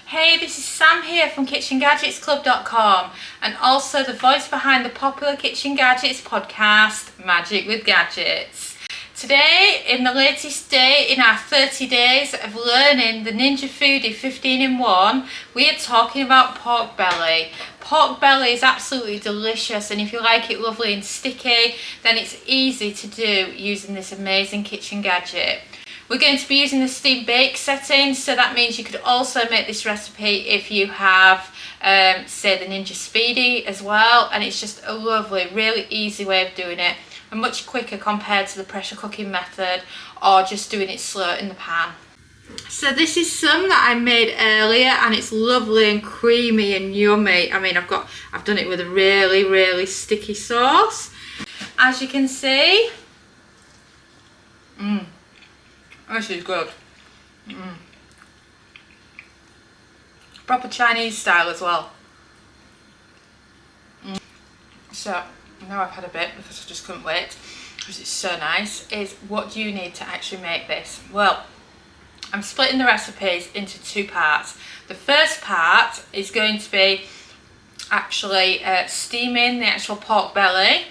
Hey, this is Sam here from kitchengadgetsclub.com and also the voice behind the popular Kitchen Gadgets podcast, Magic with Gadgets. Today, in the latest day in our 30 days of learning the Ninja Foodi 15-in-1, we are talking about pork belly. Pork belly is absolutely delicious, and if you like it lovely and sticky, then it's easy to do using this amazing kitchen gadget. We're going to be using the steam bake setting, so that means you could also make this recipe if you have, say, the Ninja Speedy as well, and it's just a lovely, really easy way of doing it, and much quicker compared to the pressure cooking method or just doing it slow in the pan. So this is some that I made earlier, and it's lovely and creamy and yummy. I mean, I've done it with a really, really sticky sauce. As you can see, this is good. Proper Chinese style as well. So now I've had a bit because I just couldn't wait because it's so nice. Is what do you need to actually make this? Well, I'm splitting the recipes into two parts. The first part is going to be actually steaming the actual pork belly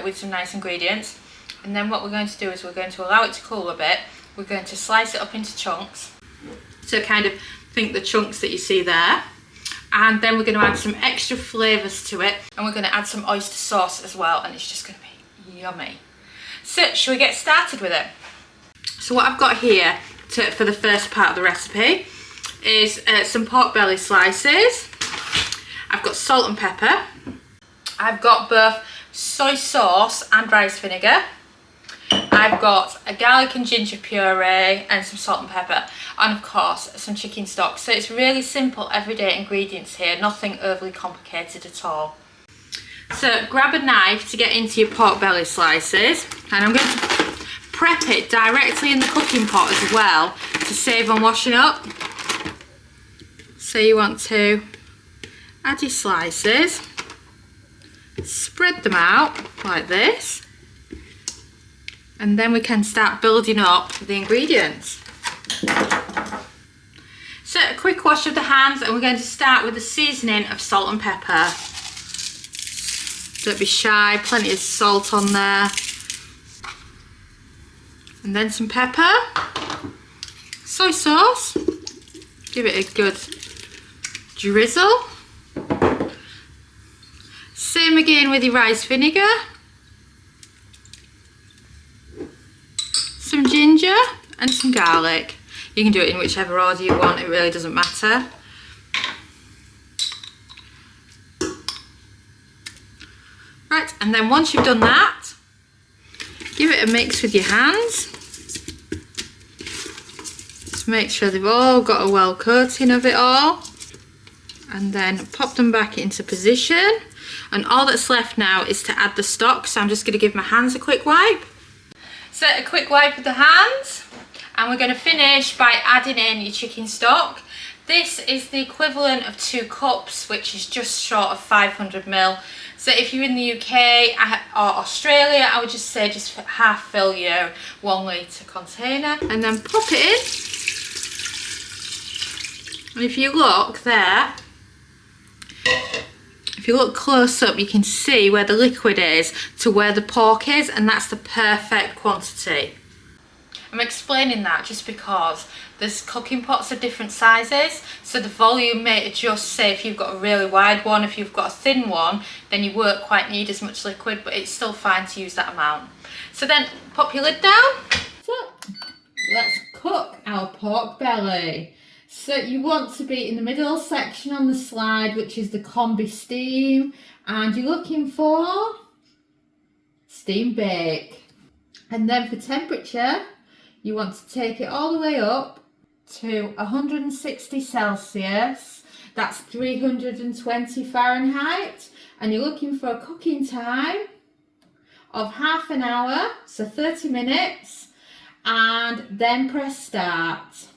with some nice ingredients, and then what we're going to do is we're going to allow it to cool a bit. We're going to slice it up into chunks, so kind of think the chunks that you see there, and then we're going to add some extra flavours to it, and we're going to add some oyster sauce as well, and it's just going to be yummy. So shall we get started with it? So what I've got here for the first part of the recipe is some pork belly slices. I've got salt and pepper. I've got both soy sauce and rice vinegar. I've got a garlic and ginger puree and some salt and pepper, and of course some chicken stock. So it's really simple everyday ingredients here, nothing overly complicated at all. So grab a knife to get into your pork belly slices, and I'm going to prep it directly in the cooking pot as well to save on washing up. So you want to add your slices, spread them out like this, and then we can start building up the ingredients. So a quick wash of the hands, and we're going to start with the seasoning of salt and pepper. Don't be shy, plenty of salt on there. And then some pepper, soy sauce, give it a good drizzle. Same again with your rice vinegar. Some ginger and some garlic. You can do it in whichever order you want, it really doesn't matter. Right, and then once you've done that, give it a mix with your hands. Just make sure they've all got a well coating of it all. And then pop them back into position. And all that's left now is to add the stock, so I'm just going to give my hands a quick wipe. So a quick wipe with the hands, and we're going to finish by adding in your chicken stock. This is the equivalent of 2 cups, which is just short of 500ml. So if you're in the UK or Australia, I would just say just half fill your 1 litre container and then pop it in. And if you look there, if you look close up, you can see where the liquid is to where the pork is, and that's the perfect quantity. I'm explaining that just because there's cooking pots of different sizes, so the volume may adjust. Say if you've got a really wide one, if you've got a thin one, then you won't quite need as much liquid, but it's still fine to use that amount. So then pop your lid down. So let's cook our pork belly. So you want to be in the middle section on the slide, which is the combi steam, and you're looking for steam bake. And then for temperature, you want to take it all the way up to 160 Celsius, that's 320 Fahrenheit, and you're looking for a cooking time of half an hour, so 30 minutes, and then press start.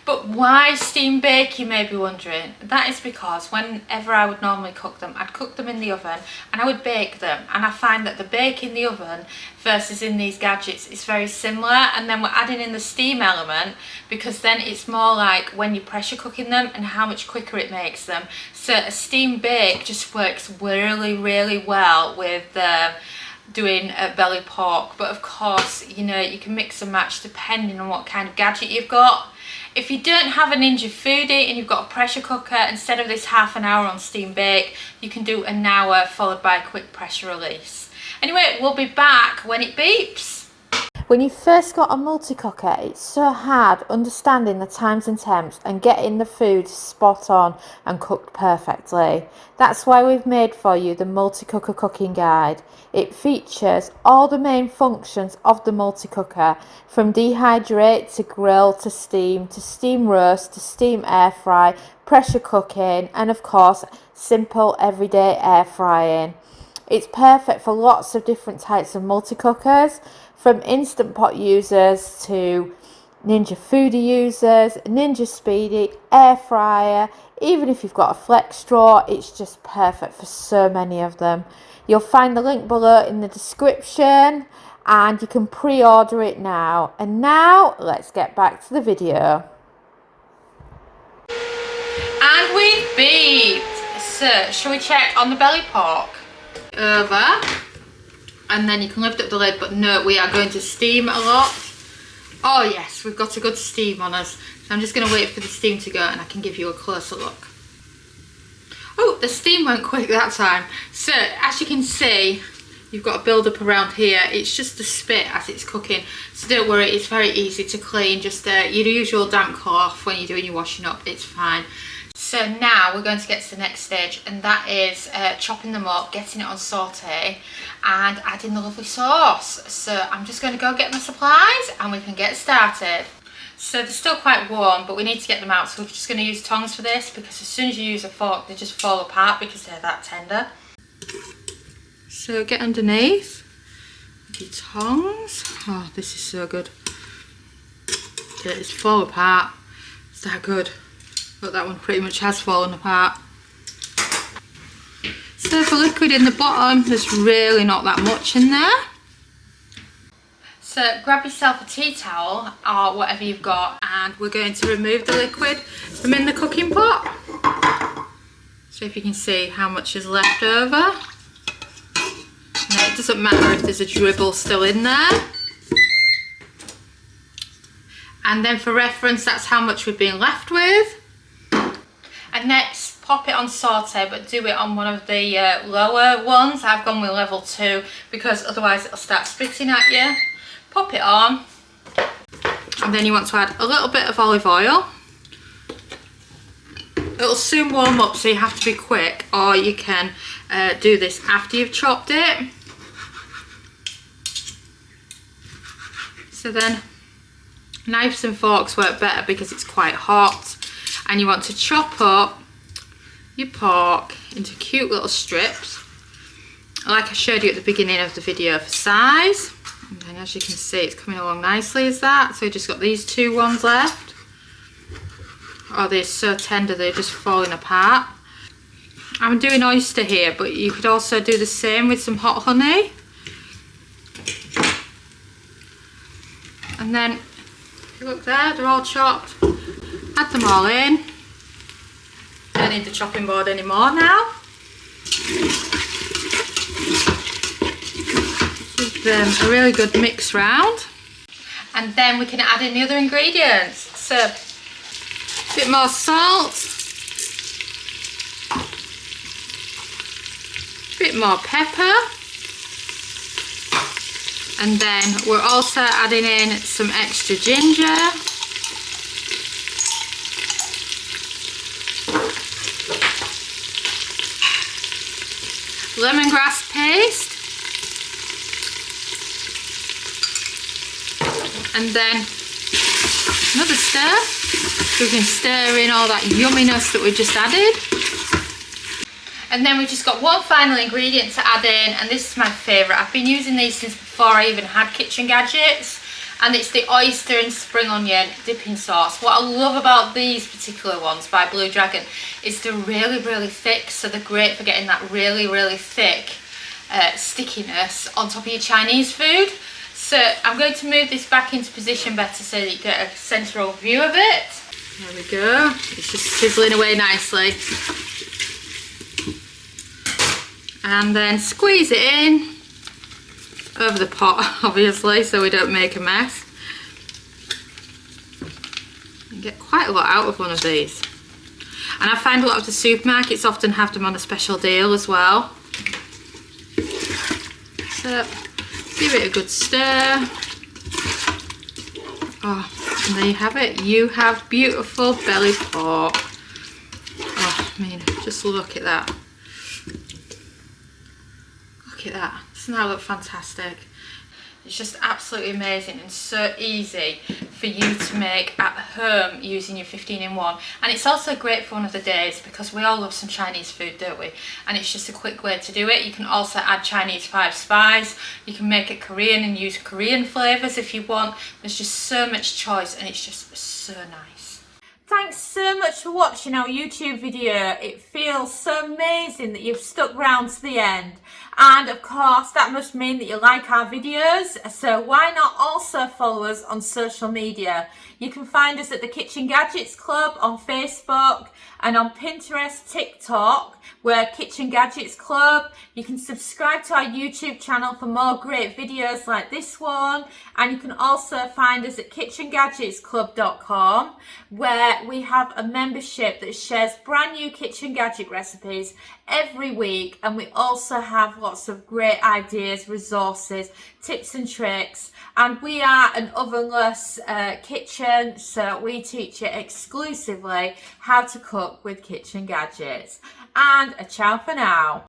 But why steam bake, you may be wondering? That is because whenever I would normally cook them, I'd cook them in the oven and I would bake them, and I find that the bake in the oven versus in these gadgets is very similar. And then we're adding in the steam element because then it's more like when you're pressure cooking them and how much quicker it makes them. So a steam bake just works really well with doing a belly pork. But of course, you know, you can mix and match depending on what kind of gadget you've got. If you don't have a Ninja Foodi and you've got a pressure cooker, instead of this half an hour on steam bake, you can do an hour followed by a quick pressure release. Anyway, we'll be back when it beeps. When you first got a multi-cooker, it's so hard understanding the times and temps and getting the food spot on and cooked perfectly. That's why we've made for you the multi-cooker cooking guide. It features all the main functions of the multi-cooker, from dehydrate to grill to steam roast to steam air fry, pressure cooking, and of course simple everyday air frying. It's perfect for lots of different types of multi-cookers, from Instant Pot users to Ninja Foodi users, Ninja Speedy, air fryer. Even if you've got a flex straw, it's just perfect for so many of them. You'll find the link below in the description and you can pre-order it now. And now let's get back to the video. And we've beeped. So shall we check on the belly pork? Over. And then you can lift up the lid, but no, we are going to steam a lot. Oh yes, we've got a good steam on us. So I'm just going to wait for the steam to go and I can give you a closer look. Oh, the steam went quick that time. So as you can see, you've got a build up around here. It's just the spit as it's cooking. So don't worry, it's very easy to clean. Just your usual damp cloth when you're doing your washing up, it's fine. So now we're going to get to the next stage, and that is chopping them up, getting it on saute and adding the lovely sauce. So I'm just going to go get my supplies and we can get started. So they're still quite warm, but we need to get them out, so we're just going to use tongs for this, because as soon as you use a fork they just fall apart because they're that tender. So get underneath with your tongs. Oh, this is so good. They just fall apart. It's that good. But that one pretty much has fallen apart. So for liquid in the bottom, there's really not that much in there. So grab yourself a tea towel or whatever you've got, and we're going to remove the liquid from in the cooking pot. So if you can see how much is left over. Now it doesn't matter if there's a dribble still in there. And then for reference, that's how much we've been left with. And next, pop it on saute, but do it on one of the lower ones. I've gone with level 2 because otherwise it'll start spitting at you. Pop it on, and then you want to add a little bit of olive oil. It'll soon warm up, so you have to be quick, or you can do this after you've chopped it. So then knives and forks work better because it's quite hot. And you want to chop up your pork into cute little strips, like I showed you at the beginning of the video, for size. And then as you can see, it's coming along nicely as that. So you just got these 2 ones left. Oh, they're so tender, they're just falling apart. I'm doing oyster here, but you could also do the same with some hot honey. And then, if you look there, they're all chopped. Add them all in. Don't need the chopping board anymore now. Give them a really good mix round. And then we can add in the other ingredients. So, a bit more salt. A bit more pepper. And then we're also adding in some extra ginger. Lemongrass paste, and then another stir, so we can stir in all that yumminess that we just added. And then we've just got one final ingredient to add in, and this is my favourite. I've been using these since before I even had kitchen gadgets, and it's the oyster and spring onion dipping sauce. What I love about these particular ones by Blue Dragon is they're really, really thick, so they're great for getting that really, really thick stickiness on top of your Chinese food. So I'm going to move this back into position better so that you get a central view of it. There we go, it's just sizzling away nicely. And then squeeze it in over the pot, obviously, so we don't make a mess. You get quite a lot out of one of these. And I find a lot of the supermarkets often have them on a special deal as well. So give it a good stir. Oh, and there you have it. You have beautiful belly pork. Oh, I mean, just look at that. Look at that. Doesn't that look fantastic? It's just absolutely amazing and so easy for you to make at home using your 15-in-1. And it's also great for one of the days because we all love some Chinese food, don't we? And it's just a quick way to do it. You can also add Chinese 5 spice. You can make it Korean and use Korean flavours if you want. There's just so much choice and it's just so nice. Thanks so much for watching our YouTube video. It feels so amazing that you've stuck around to the end. And of course, that must mean that you like our videos. So why not also follow us on social media? You can find us at the Kitchen Gadgets Club on Facebook and on Pinterest, TikTok. We're Kitchen Gadgets Club. You can subscribe to our YouTube channel for more great videos like this one. And you can also find us at kitchengadgetsclub.com, where we have a membership that shares brand new kitchen gadget recipes every week. And we also have lots of great ideas, resources, tips and tricks. And we are an ovenless kitchen, so we teach you exclusively how to cook with kitchen gadgets. And a ciao for now.